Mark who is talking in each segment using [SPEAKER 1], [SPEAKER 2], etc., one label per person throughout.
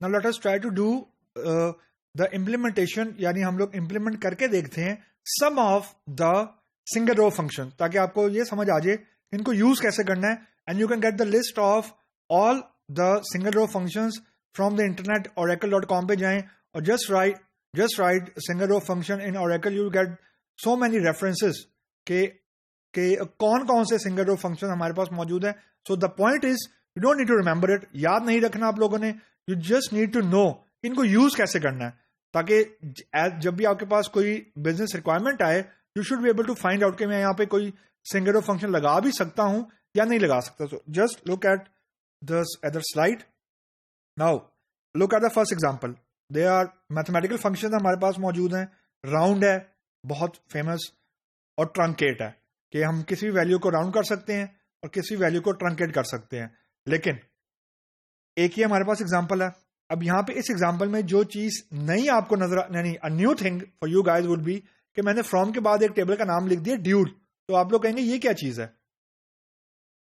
[SPEAKER 1] Now let us try to do the implementation, यानी हम लोग इम्प्लीमेंट करके देखते हैं some of the single row function, ताकि आपको ये समझ आ जाए इनको यूज कैसे करना है. And you can get the list of all the single row functions from the internet. oracle.com पे जाएं और just write single row function in Oracle. You get so many references के कौन कौन से सिंगल रो फंक्शन हमारे पास मौजूद है. So the point is you don't need to remember it, याद नहीं रखना आप लोगों ने. You just need to know इनको यूज कैसे करना है, ताकि जब भी आपके पास कोई बिजनेस रिक्वायरमेंट आए you should be able to find out कि मैं यहाँ पे कोई सिंगल रो फंक्शन लगा भी सकता हूं या नहीं लगा सकता. So just look at the other slide. Now look at the first example. They are mathematical function हमारे पास मौजूद हैं. राउंड है, बहुत फेमस, और ट्रंकेट है कि हम किसी वैल्यू को राउंड कर सकते हैं और किसी वैल्यू को ट्रंकेट कर सकते हैं. लेकिन एक ही हमारे पास एग्जांपल है. अब यहां पे इस एग्जांपल में जो चीज नई आपको नजर, यानी a new thing for you guys would be कि मैंने फ्रॉम के बाद एक टेबल का नाम लिख दिया ड्यूल. तो आप लोग कहेंगे ये क्या चीज है.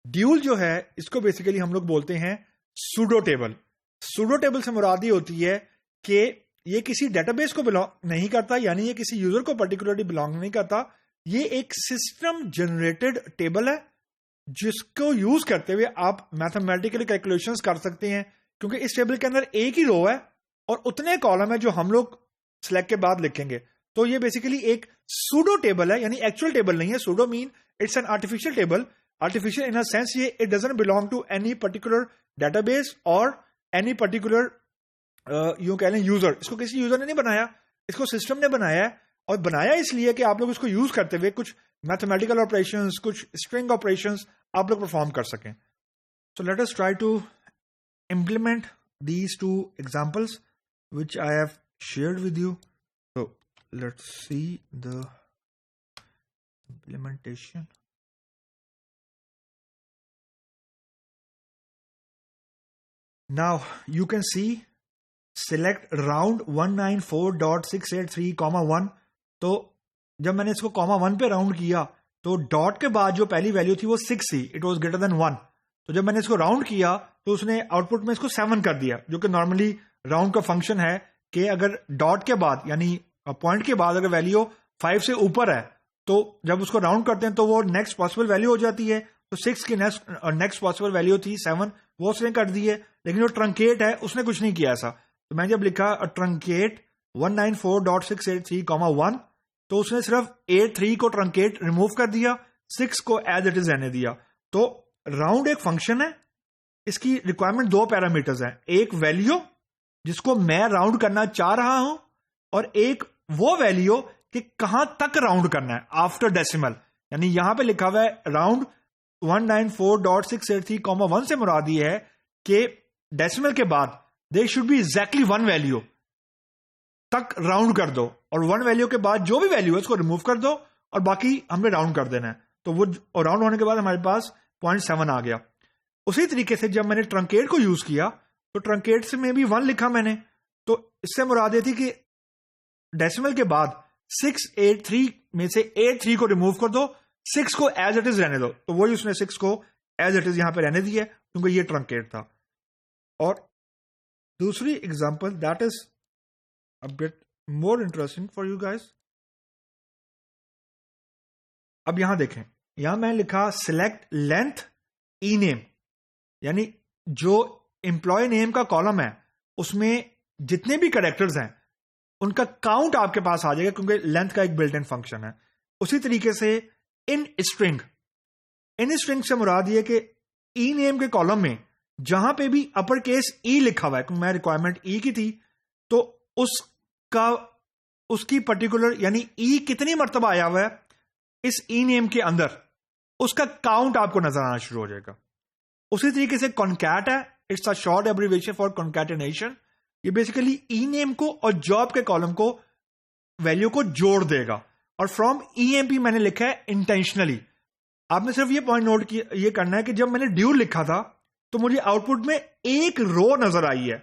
[SPEAKER 1] ड्यूल जो है इसको बेसिकली हम लोग बोलते हैं सूडो टेबल. सूडो टेबल से मुराद ये होती है कि ये किसी डेटाबेस को बिलोंग नहीं करता, यानी ये किसी यूजर को पर्टिकुलरली बिलोंग नहीं करता. ये एक सिस्टम जनरेटेड टेबल है जिसको यूज करते हुए आप मैथमेटिकली कैलकुलेशंस कर सकते हैं, क्योंकि इस टेबल के अंदर एक ही रो है और उतने कॉलम है जो हम लोग सिलेक्ट के बाद लिखेंगे. तो ये बेसिकली एक सूडो टेबल है, यानी एक्चुअल टेबल नहीं है. Pseudo mean it's an artificial table. Artificial in a sense ये it doesn't belong to any particular database or any particular यूं कह लें यूजर. इसको किसी यूजर ने नहीं बनाया, इसको सिस्टम ने बनाया है. और बनाया इसलिए कि आप लोग इसको यूज करते हुए कुछ मैथमेटिकल ऑपरेशंस, कुछ स्ट्रिंग ऑपरेशंस आप लोग परफॉर्म कर सकें. So let us try to implement these two examples which I have shared with you. So let's see the implementation. Now you can see select round 194.683, 1. तो जब मैंने इसको comma 1 पे राउंड किया तो डॉट के बाद जो पहली वैल्यू थी वो 6 थी. It was greater than 1. तो जब मैंने इसको राउंड किया तो उसने आउटपुट में इसको 7 कर दिया, जो कि नॉर्मली राउंड का फंक्शन है कि अगर डॉट के बाद यानी पॉइंट के बाद अगर वैल्यू 5 से ऊपर है तो जब उसको राउंड करते हैं तो वो नेक्स्ट पॉसिबल वैल्यू हो जाती है. तो 6 की नेक्स्ट पॉसिबल वैल्यू थी 7, वो उसने कर दी है. लेकिन जो ट्रंकेट है उसने कुछ नहीं किया ऐसा. तो मैंने जब लिखा ट्रंकेट 194.683, 1, तो उसने सिर्फ 83 को ट्रंकेट रिमूव कर दिया, 6 को एज इट इज रहने दिया. तो राउंड एक फंक्शन है, इसकी रिक्वायरमेंट 2 पैरामीटर्स हैं. एक वैल्यू जिसको मैं राउंड करना चाह रहा हूं और एक वो वैल्यू कि कहां तक राउंड करना है आफ्टर डेसिमल. यानी यहां पे लिखा हुआ है राउंड 194.683, 1 से मुराद ये है कि डेसिमल के बाद there should be exactly 1 value तक राउंड कर दो, और 1 वैल्यू के बाद जो भी वैल्यू है उसको रिमूव कर दो और बाकी हमने राउंड कर देना है. तो वो राउंड होने के बाद हमारे पास 0.7 आ गया. उसी तरीके से जब मैंने ट्रंकेट को यूज किया तो ट्रंकेट से में भी 1 लिखा मैंने. तो इससे मुराद ये थी कि डेसिमल के बाद 683 में से 83 को रिमूव कर दो, 6 को एज इट इज रहने दो. तो वही उसने 6 को एज इट इज यहां पे रहने दिया क्योंकि ये ट्रंकेट था. और दूसरी example that is a bit more interesting for you guys. अब यहां देखें, यहां मैं लिखा सिलेक्ट लेंथ ई नेम, यानी जो एम्प्लॉय नेम का कॉलम है उसमें जितने भी कैरेक्टर्स हैं उनका काउंट आपके पास आ जाएगा क्योंकि लेंथ का एक बिल्ट इन फंक्शन है. उसी तरीके से इन स्ट्रिंग से मुराद ये कि ई नेम के कॉलम में जहां पे भी अपर केस ई लिखा हुआ है, क्योंकि मैं रिक्वायरमेंट ई की थी, तो उसकी पर्टिकुलर यानी ई कितनी मर्तबा आया हुआ है इस ई नेम के अंदर, उसका काउंट आपको नजर आना शुरू हो जाएगा. उसी तरीके से कॉन्कैट है, it's a short abbreviation for concatenation. ये बेसिकली ई नेम को और जॉब के कॉलम को वैल्यू को जोड़ देगा. और फ्रॉम ईएमपी मैंने लिखा है इंटेंशनली. आपने सिर्फ ये पॉइंट नोट किया, ये करना है कि जब मैंने ड्यूल लिखा था तो मुझे आउटपुट में एक रो नजर आई है.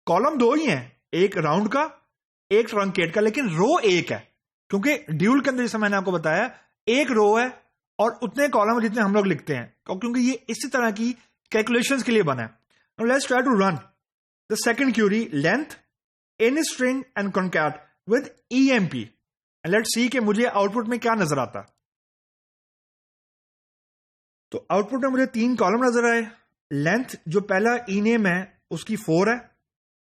[SPEAKER 1] कॉलम 2 ही है, एक राउंड का एक ट्रंकेट का, लेकिन रो एक है क्योंकि ड्यूल के अंदर जैसे मैंने आपको बताया एक रो है और उतने कॉलम जितने हम लोग लिखते हैं, क्योंकि ये इसी तरह की कैलकुलेशंस के लिए बना है. Let's try to run. The second query length in string and concat with EMP and let's see कि मुझे आउटपुट में क्या नजर आता। तो आउटपुट में मुझे 3 कॉलम नजर आए। लेंथ जो पहला ename है उसकी 4 है।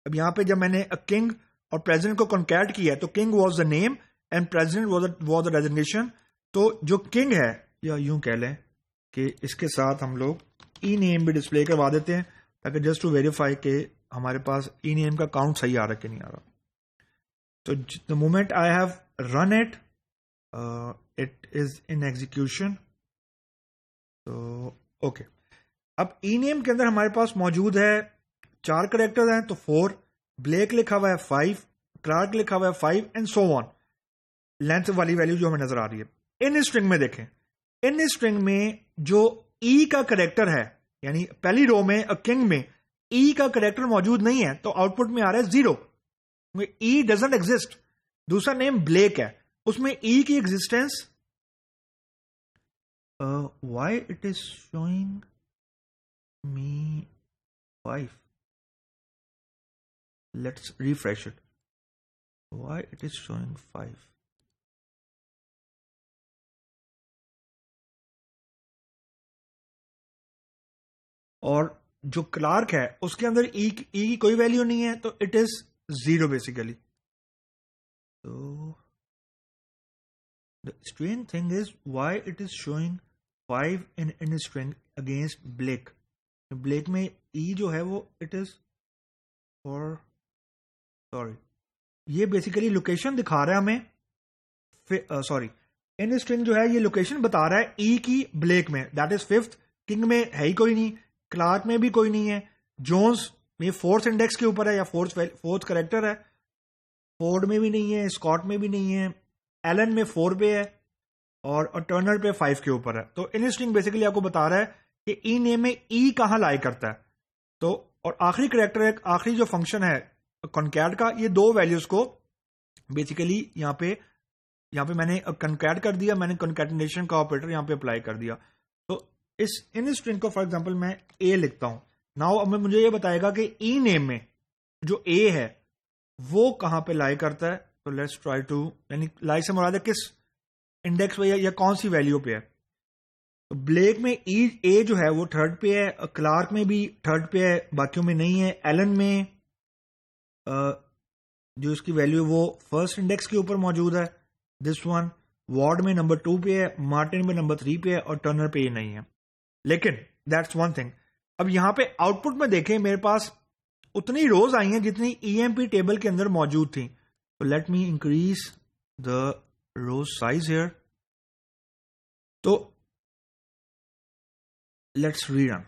[SPEAKER 1] अब यहां पे जब मैंने किंग और प्रेसिडेंट को कॉन्कैट किया तो king was the name and president was the designation. तो जो किंग है, या यूं कह लें कि इसके साथ हम लोग ename भी डिस्प्ले करवा देते हैं ताकि जस्ट टू वेरीफाई कि हमारे पास ename का काउंट सही आ रहा है कि नहीं आ रहा। तो the moment I have run it, it is in execution. तो ओके, अब ename के अंदर हमारे पास मौजूद है 4 करेक्टर्स हैं, तो 4, ब्लेक लिखा हुआ है 5, क्लार्क लिखा हुआ है 5 एंड सो ऑन। लेंथ वाली वैल्यू जो हमें नजर आ रही है। इन स्ट्रिंग में देखें, इन स्ट्रिंग में जो ई का करेक्टर है, यानी पहली रो में किंग में ई का करेक्टर मौजूद नहीं है, तो आउटपुट में आ रहा है 0, ई डजंट एग्जिस्ट। दूसरा नेम ब्लेक है, उसमें ई की existence, why it is showing me 5, let's refresh it. Why it is showing 5? और जो क्लार्क है उसके अंदर ई की कोई वैल्यू नहीं है, तो इट इज 0 बेसिकली। तो the strange thing is why it is showing 5 in string against Blake. Blake में ई जो है वो इट इज फॉर, सॉरी, ये बेसिकली लोकेशन दिखा रहा है हमें। सॉरी, इन स्ट्रिंग जो है ये लोकेशन बता रहा है ई की ब्लेक में, दैट इज 5th। किंग में है ही कोई नहीं, क्लार्क में भी कोई नहीं है, जोन्स में 4th इंडेक्स के ऊपर है या 4th करेक्टर है, फोर्ड में भी नहीं है, स्कॉट में भी नहीं है, एलन में 4 पे है और टर्नर पे 5 के ऊपर है। तो इन स्ट्रिंग बेसिकली आपको बता रहा है कि ई नेम में ई कहां लाई करता है। तो और आखिरी करेक्टर है, आखिरी जो फंक्शन है कॉन्कैट का, ये 2 वैल्यूज को बेसिकली यहाँ पे मैंने कॉन्कैट कर दिया, मैंने कॉन्कैटिनेशन का ऑपरेटर यहाँ पे अप्लाई कर दिया। तो इस इन स्ट्रिंग को फॉर एग्जांपल मैं ए लिखता हूं। नाउ अब मुझे ये बताएगा कि ई नेम में जो ए है वो कहां पे लाई करता है। तो लेट्स ट्राई टू, यानी लाई से मुराद है किस इंडेक्स पे या कौन सी वैल्यू पे है। तो ब्लेक में ए जो है वो 3rd पे है, क्लार्क में भी 3rd पे है, बाकियों में नहीं है। एलन में जो इसकी वैल्यू है वो 1st इंडेक्स के ऊपर मौजूद है, दिस वन। वार्ड में नंबर 2 पे है, मार्टिन में नंबर 3 पे है और टर्नर पे ये नहीं है। लेकिन दैट्स वन थिंग। अब यहां पे आउटपुट में देखें, मेरे पास उतनी रोज आई हैं जितनी EMP टेबल के अंदर मौजूद थी। तो let me increase the rows size here. तो लेट्स रीरन।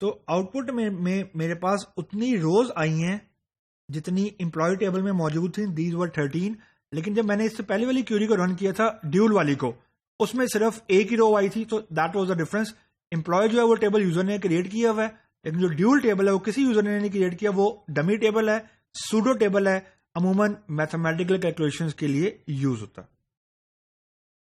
[SPEAKER 1] तो आउटपुट में मेरे पास उतनी रोज आई हैं जितनी एम्प्लॉय टेबल में मौजूद थी, दीज वर 13। लेकिन जब मैंने इससे पहले वाली क्यूरी को रन किया था ड्यूल वाली को, उसमें सिर्फ एक ही रो आई थी। तो that was the difference. Employ जो है वो टेबल यूजर ने क्रिएट किया हुआ है, लेकिन जो ड्यूल टेबल है वो किसी यूजर ने नहीं क्रिएट किया, वो डमी टेबल है, सूडो टेबल है, अमूमन मैथमेटिकल कैलकुलेशंस के लिए यूज होता है।